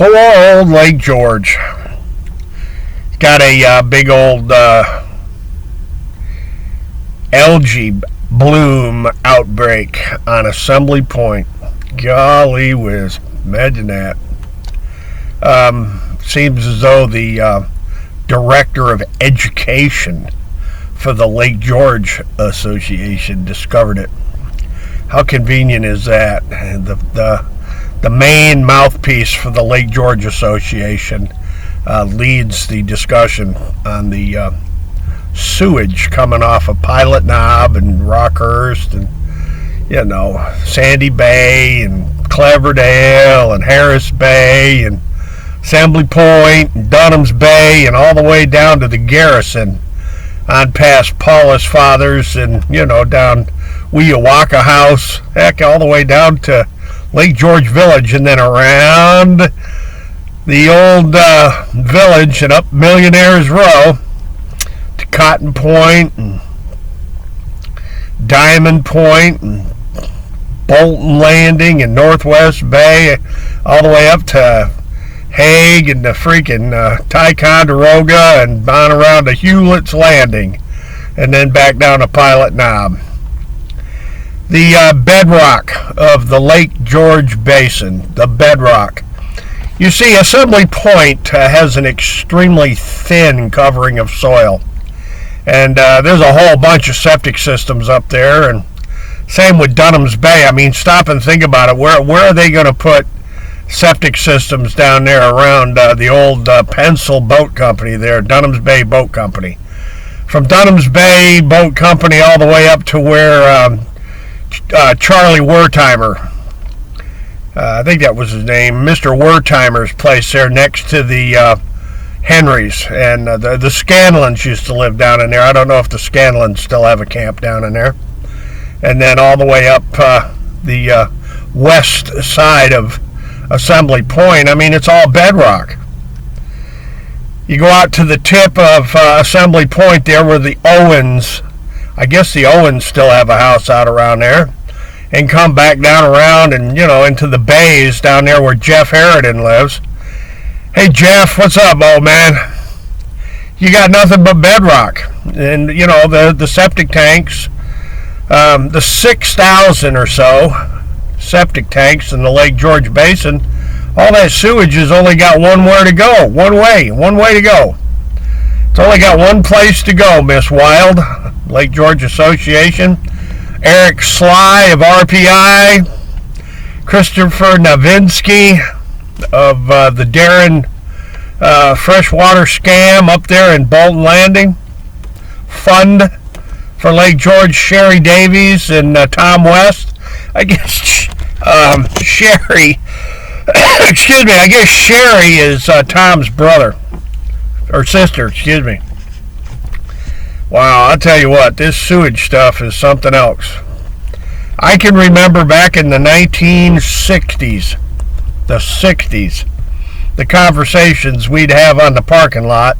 Poor old Lake George. Got a big old algae bloom outbreak on Assembly Point. Golly whiz. Imagine that. Seems as though the director of education for the Lake George Association discovered it. How convenient is that? The main mouthpiece for the Lake George Association leads the discussion on the sewage coming off of Pilot Knob and Rockhurst and, Sandy Bay and Cleverdale and Harris Bay and Assembly Point and Dunham's Bay and all the way down to the Garrison on past Paulus Fathers and, down Weowaka House, heck, all the way down to Lake George Village and then around the old village and up Millionaires Row to Cotton Point and Diamond Point and Bolton Landing and Northwest Bay, all the way up to Hague and the freaking Ticonderoga and on around to Hewlett's Landing and then back down to Pilot Knob. The bedrock of the Lake George Basin, the bedrock. You see, Assembly Point has an extremely thin covering of soil. And there's a whole bunch of septic systems up there. And same with Dunham's Bay. I mean, stop and think about it. Where are they going to put septic systems down there around the old Pencil Boat Company there, Dunham's Bay Boat Company? From Dunham's Bay Boat Company all the way up to where Charlie Wertheimer, I think that was his name, Mr. Wertheimer's place there next to the Henrys, and the Scanlons used to live down in there. I don't know if the Scanlons still have a camp down in there. And then all the way up the west side of Assembly Point, I mean, it's all bedrock. You go out to the tip of Assembly Point there where the Owens, I guess the Owens still have a house out around there, and come back down around and, into the bays down there where Jeff Harridan lives. Hey, Jeff, what's up, old man? You got nothing but bedrock. And, the septic tanks, the 6,000 or so septic tanks in the Lake George Basin, all that sewage has only got one way to go. One way to go. It's only got one place to go, Miss Wild, Lake George Association. Eric Sly of RPI, Christopher Novinsky of the Darren Freshwater Scam up there in Bolton Landing. Fund for Lake George, Sherry Davies and Tom West. I guess Sherry, excuse me, I guess Sherry is Tom's brother, or sister, excuse me. Wow, I'll tell you what, this sewage stuff is something else. I can remember back in the 1960s, the conversations we'd have on the parking lot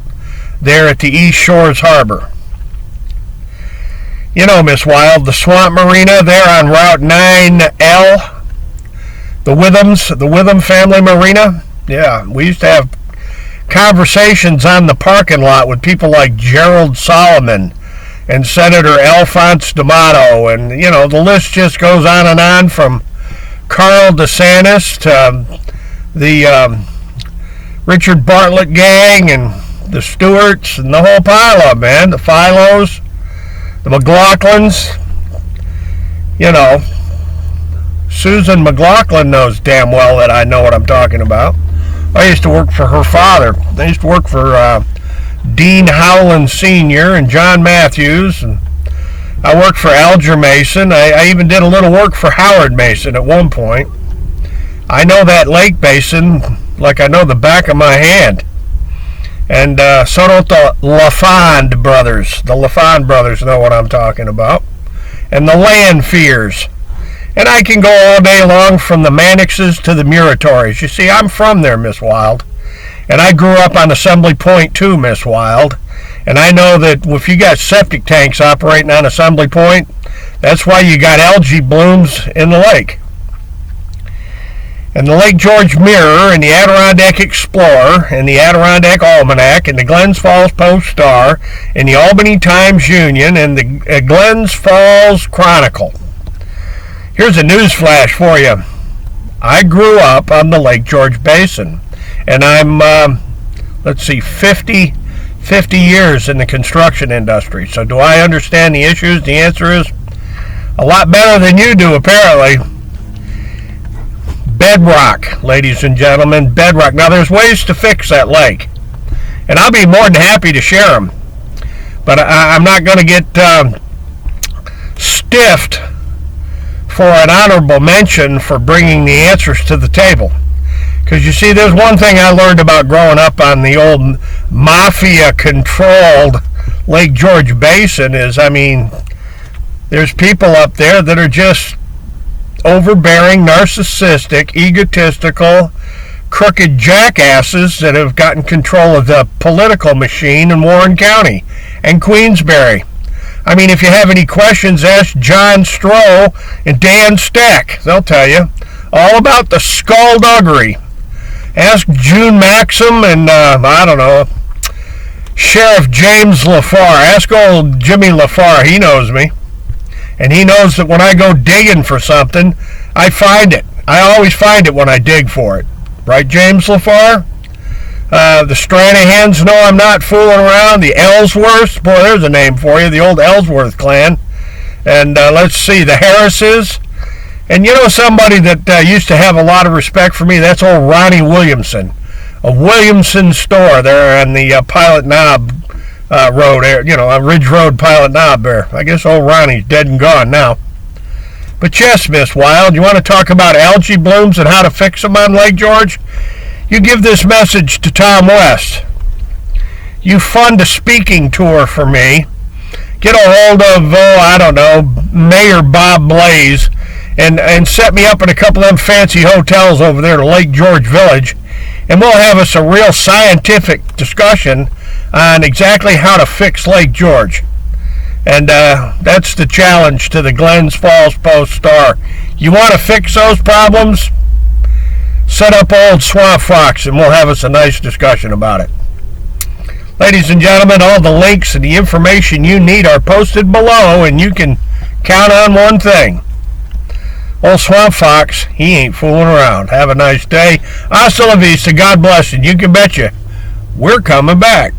there at the East Shores Harbor. Miss Wild, the Swamp Marina there on Route 9L, the Witham Family Marina. Yeah, we used to have conversations on the parking lot with people like Gerald Solomon and Senator Alphonse D'Amato, and the list just goes on from Carl DeSantis to the Richard Bartlett gang and the Stewarts and the whole pile of them, man. The Philos, the McLaughlins. Susan McLaughlin knows damn well that I know what I'm talking about. I used to work for her father. I used to work for Dean Howland Sr. and John Matthews, and I worked for Alger Mason. I even did a little work for Howard Mason at one point. I know that lake basin like I know the back of my hand. And so don't the LaFond brothers. The LaFond brothers know what I'm talking about. And the Lanfears. And I can go all day long from the Mannixes to the Muratories. You see, I'm from there, Miss Wild. And I grew up on Assembly Point too, Miss Wild. And I know that if you got septic tanks operating on Assembly Point, that's why you got algae blooms in the lake. and the Lake George Mirror, and the Adirondack Explorer, and the Adirondack Almanac, and the Glens Falls Post-Star, and the Albany Times-Union, and the Glens Falls Chronicle. Here's a news flash for you. I grew up on the Lake George Basin, and I'm, 50 years in the construction industry. So do I understand the issues? The answer is a lot better than you do, apparently. Bedrock, ladies and gentlemen, bedrock. Now, there's ways to fix that lake, and I'll be more than happy to share them. But I'm not going to get stiffed for an honorable mention for bringing the answers to the table. Because you see, there's one thing I learned about growing up on the old mafia-controlled Lake George Basin is, there's people up there that are just overbearing, narcissistic, egotistical, crooked jackasses that have gotten control of the political machine in Warren County and Queensbury. If you have any questions, ask John Stroh and Dan Stack. They'll tell you all about the skullduggery. Ask June Maxim and, Sheriff James LaFar. Ask old Jimmy LaFar. He knows me. And he knows that when I go digging for something, I find it. I always find it when I dig for it. Right, James LaFar? The Stranahans know I'm not fooling around. The Ellsworths, boy, there's a name for you. The old Ellsworth clan. And let's see, the Harrises. And somebody that used to have a lot of respect for me, that's old Ronnie Williamson. A Williamson store there on the Pilot Knob Road, Ridge Road, Pilot Knob there. I guess old Ronnie's dead and gone now. But yes, Miss Wild, you want to talk about algae blooms and how to fix them on Lake George? You give this message to Tom West. You fund a speaking tour for me. Get a hold of, Mayor Bob Blaze and set me up in a couple of them fancy hotels over there to Lake George Village, and we'll have us a real scientific discussion on exactly how to fix Lake George. And that's the challenge to the Glens Falls Post-Star. You want to fix those problems? Set up old Swamp Fox and we'll have us a nice discussion about it. Ladies and gentlemen, all the links and the information you need are posted below, and you can count on one thing. Old Swamp Fox, he ain't fooling around. Have a nice day. Hasta la vista. God bless you. You can betcha we're coming back.